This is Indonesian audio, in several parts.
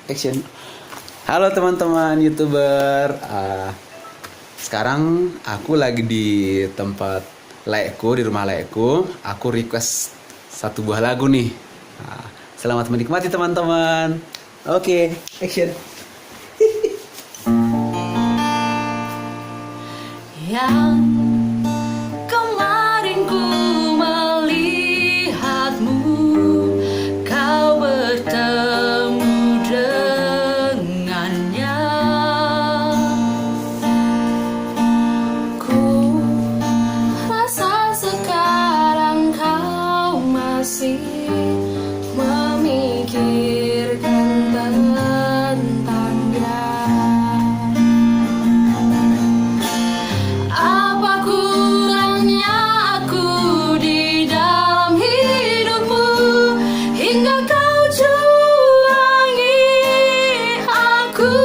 Action. Halo teman-teman YouTuber. Sekarang aku lagi di tempat lekku, di rumah lekku. Aku request satu buah lagu nih. Selamat menikmati teman-teman. Oke, action. Yang kemarin ku melihatmu, kau bertemu dengannya. Ku rasa sekarang kau masih memikirkan tentang dia. Apa kurangnya aku di dalam hidupmu hingga kau curangi aku?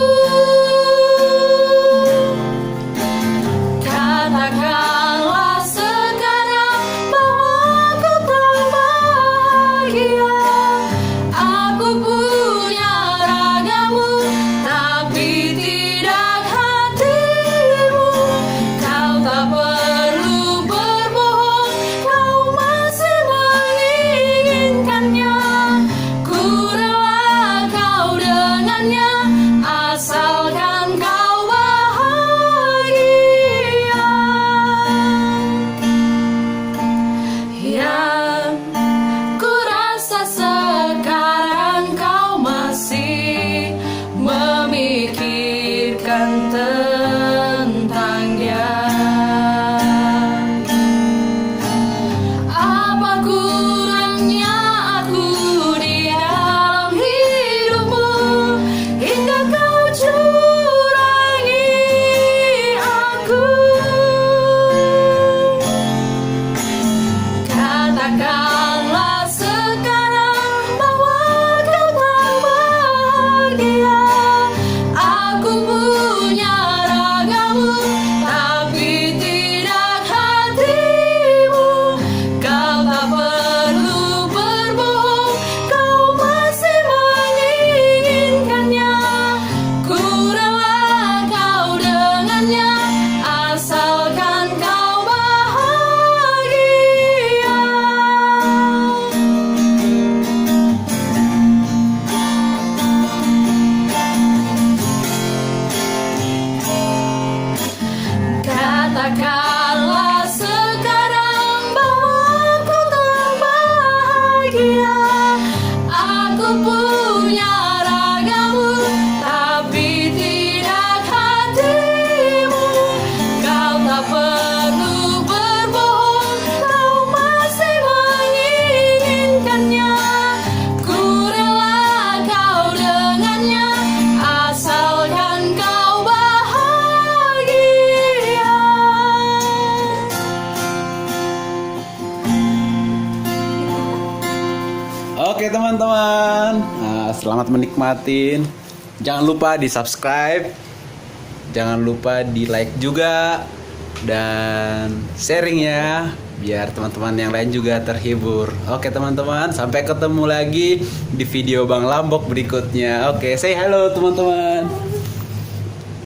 Katakanlah sekarang bahwa aku tak bahagia. Aku punya ragamu, tapi tidak hatimu. Kau tak perlu berbohong, kau masih menginginkannya. Ku rela kau dengannya, asalkan kau bahagia. Yang ku rasa sekarang kau masih memikirkan tentang dia. Apa kurangnya aku di dalam hidupmu hingga kau curangi aku? Katakanlah sekarang bahwa kau tak bahagia. Aku punya ragamu, tapi tidak hatimu. Kau tak perlu berbohong, kau masih menginginkannya. Ku rela kau dengannya, asalkan kau bahagia. Katakanlah sekarang bahwa aku tak bahagia. Aku punya ragamu, tapi tidak hatimu. Kau tak perlu berbohong, kau masih menginginkannya. Ku rela kau dengannya, asalkan kau bahagia. Oke teman-teman, selamat menikmatin. Jangan lupa di subscribe, jangan lupa di like juga, dan sharing ya, biar teman-teman yang lain juga terhibur. Oke teman-teman, sampai ketemu lagi di video Bang Lambok berikutnya. Oke, say hello teman-teman.